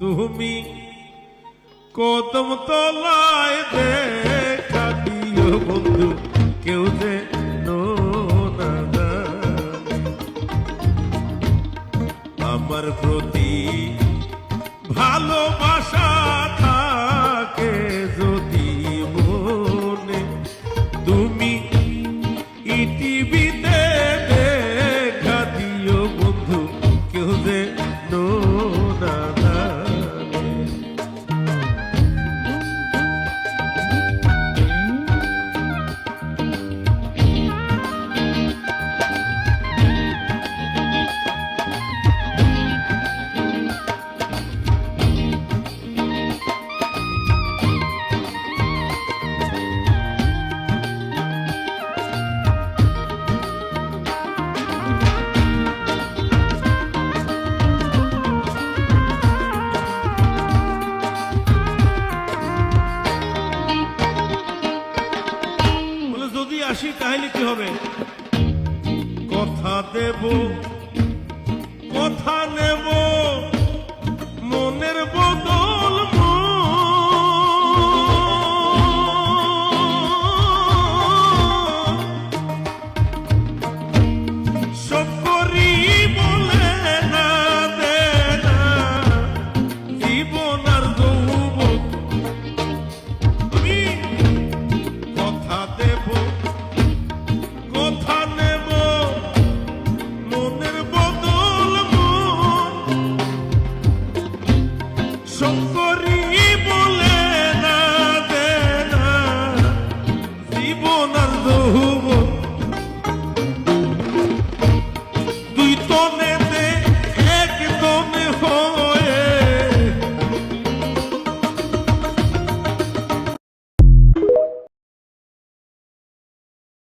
তুমি কদম তলায় দেখা দিও বন্ধু, কেউ যে না জানে আমার প্রতি ভালোবাসা থাকে যদি মনে, তুমি টিভিতে দেখা দিও বন্ধু, কেউ যে না জানে। যদি আসি তাহলে কি হবে? কথা দেব, কথা নেব, মনের বদল সব করি বলে না দে না জীবন আর যৌবন। আমি কথা দেব, কথা নেব, মনের বদল সব করি বলে